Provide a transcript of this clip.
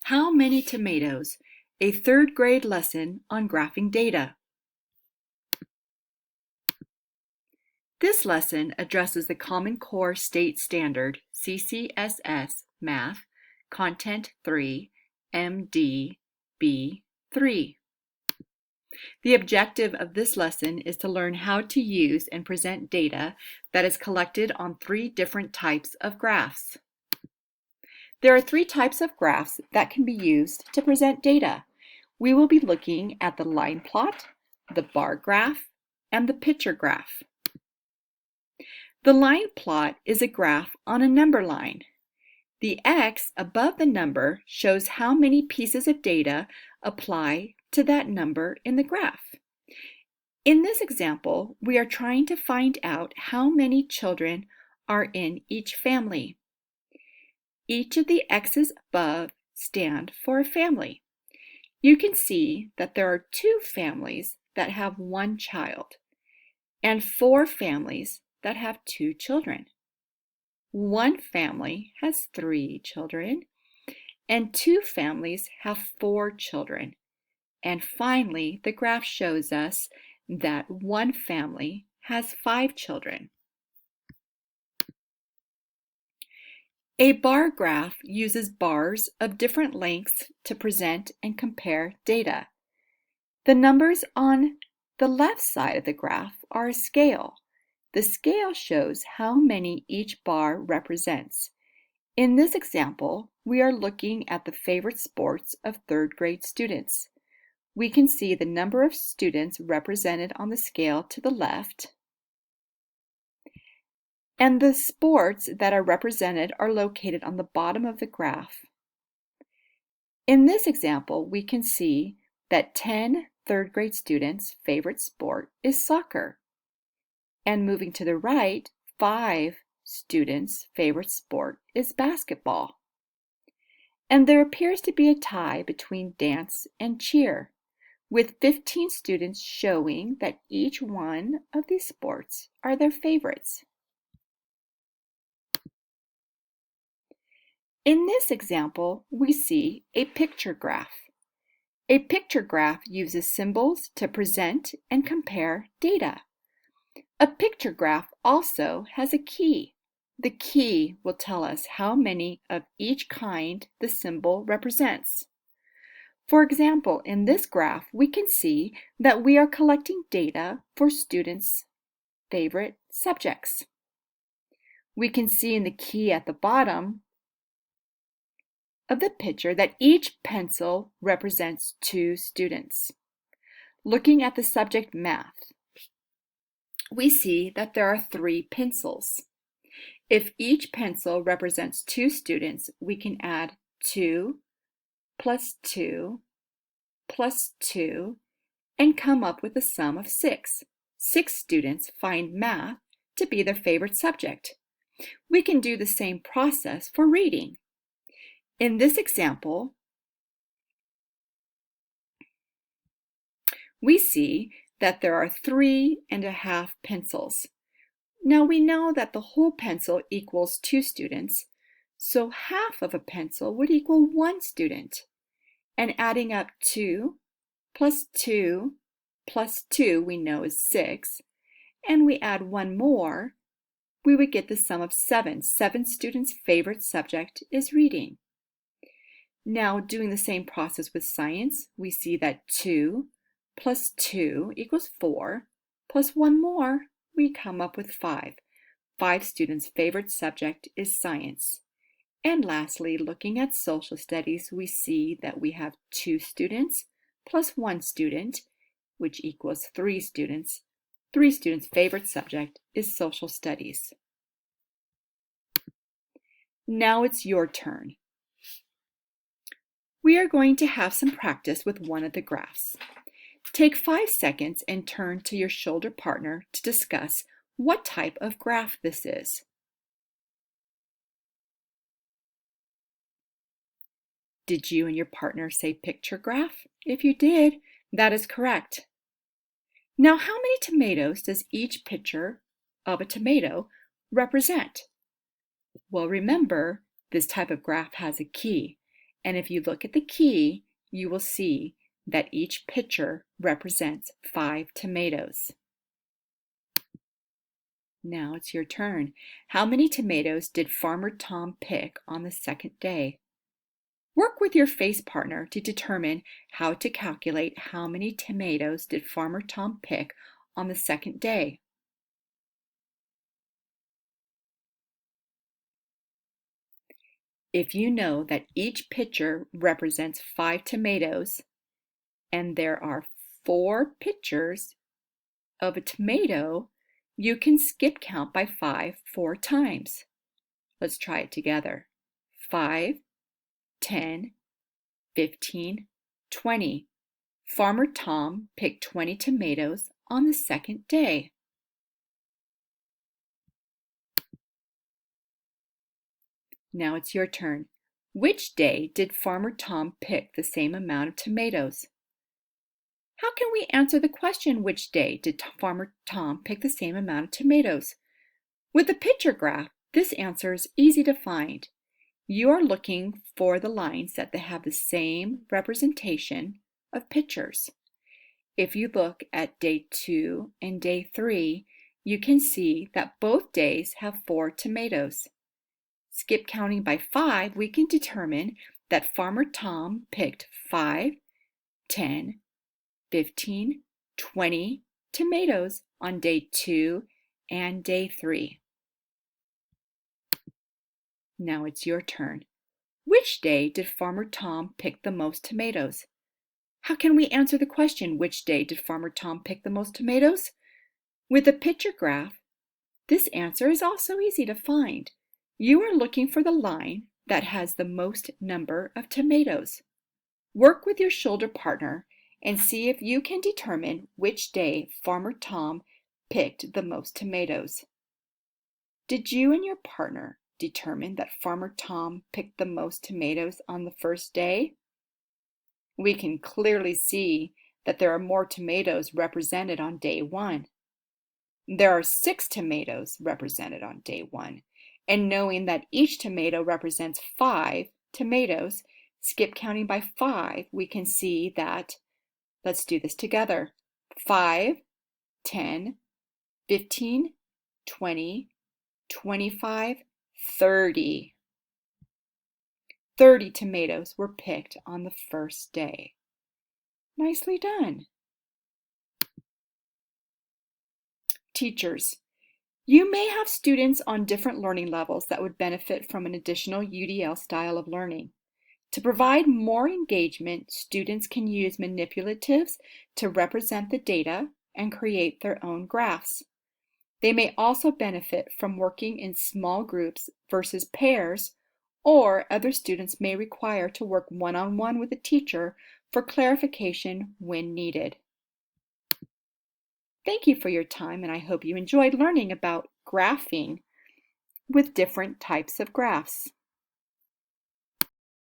How many tomatoes? A third grade lesson on graphing data. This lesson addresses the Common Core State Standard, CCSS, Math, Content 3, MDB 3. The objective of this lesson is to learn how to use and present data that is collected on 3 different types of graphs. There are 3 types of graphs that can be used to present data. We will be looking at the line plot, the bar graph, and the picture graph. The line plot is a graph on a number line. The X above the number shows how many pieces of data apply to that number in the graph. In this example, we are trying to find out how many children are in each family. Each of the X's above stand for a family. You can see that there are 2 families that have 1 child and 4 families that have 2 children. 1 family has 3 children and 2 families have 4 children. And finally, the graph shows us that 1 family has 5 children. A bar graph uses bars of different lengths to present and compare data. The numbers on the left side of the graph are a scale. The scale shows how many each bar represents. In this example, we are looking at the favorite sports of 3rd grade students. We can see the number of students represented on the scale to the left, and the sports that are represented are located on the bottom of the graph. In this example, we can see that 10 3rd grade students' favorite sport is soccer. And moving to the right, 5 students' favorite sport is basketball. And there appears to be a tie between dance and cheer, with 15 students showing that each one of these sports are their favorites. In this example, we see a picture graph. A picture graph uses symbols to present and compare data. A picture graph also has a key. The key will tell us how many of each kind the symbol represents. For example, in this graph, we can see that we are collecting data for students' favorite subjects. We can see in the key at the bottom of the picture that each pencil represents 2 students. Looking at the subject math, we see that there are 3 pencils. If each pencil represents 2 students, we can add 2 plus 2 plus 2 and come up with a sum of 6. 6 students find math to be their favorite subject. We can do the same process for reading. In this example, we see that there are 3½ pencils. Now we know that the whole pencil equals 2 students, so half of a pencil would equal 1 student. And adding up 2 plus 2 plus 2 we know is 6, and we add 1 more, we would get the sum of 7. 7 students' favorite subject is reading. Now, doing the same process with science, we see that 2 plus 2 equals 4, plus 1 more, we come up with 5. 5 students' favorite subject is science. And lastly, looking at social studies, we see that we have 2 students plus 1 student, which equals 3 students. 3 students' favorite subject is social studies. Now it's your turn. We are going to have some practice with one of the graphs. Take 5 seconds and turn to your shoulder partner to discuss what type of graph this is. Did you and your partner say picture graph? If you did, that is correct. Now, how many tomatoes does each picture of a tomato represent? Well, remember, this type of graph has a key, And if you look at the key, you will see that each picture represents 5 tomatoes. Now it's your turn. How many tomatoes did Farmer Tom pick on the second day? Work with your face partner to determine how to calculate how many tomatoes did Farmer Tom pick on the second day. If you know that each picture represents 5 tomatoes and there are 4 pictures of a tomato, you can skip count by 5 4 times. Let's try it together. 5, 10, 15, 20. Farmer Tom picked 20 tomatoes on the second day. Now it's your turn. Which day did Farmer Tom pick the same amount of tomatoes? How can we answer the question, which day did Farmer Tom pick the same amount of tomatoes? With the picture graph, this answer is easy to find. You are looking for the lines that have the same representation of pictures. If you look at day 2 and day 3, you can see that both days have 4 tomatoes. Skip counting by 5, we can determine that Farmer Tom picked 5, 10, 15, 20 tomatoes on day 2 and day 3. Now it's your turn. Which day did Farmer Tom pick the most tomatoes? How can we answer the question, which day did Farmer Tom pick the most tomatoes? With the picture graph, this answer is also easy to find. You are looking for the line that has the most number of tomatoes. Work with your shoulder partner and see if you can determine which day Farmer Tom picked the most tomatoes. Did you and your partner determine that Farmer Tom picked the most tomatoes on the first day? We can clearly see that there are more tomatoes represented on day 1. There are 6 tomatoes represented on day 1, and knowing that each tomato represents 5 tomatoes, skip counting by 5, we can see that, let's do this together, 5, 10, 15, 20, 25, 30. 30 tomatoes were picked on the first day. Nicely done. Teachers, you may have students on different learning levels that would benefit from an additional UDL style of learning. To provide more engagement, students can use manipulatives to represent the data and create their own graphs. They may also benefit from working in small groups versus pairs, or other students may require to work one-on-one with a teacher for clarification when needed. Thank you for your time, and I hope you enjoyed learning about graphing with different types of graphs.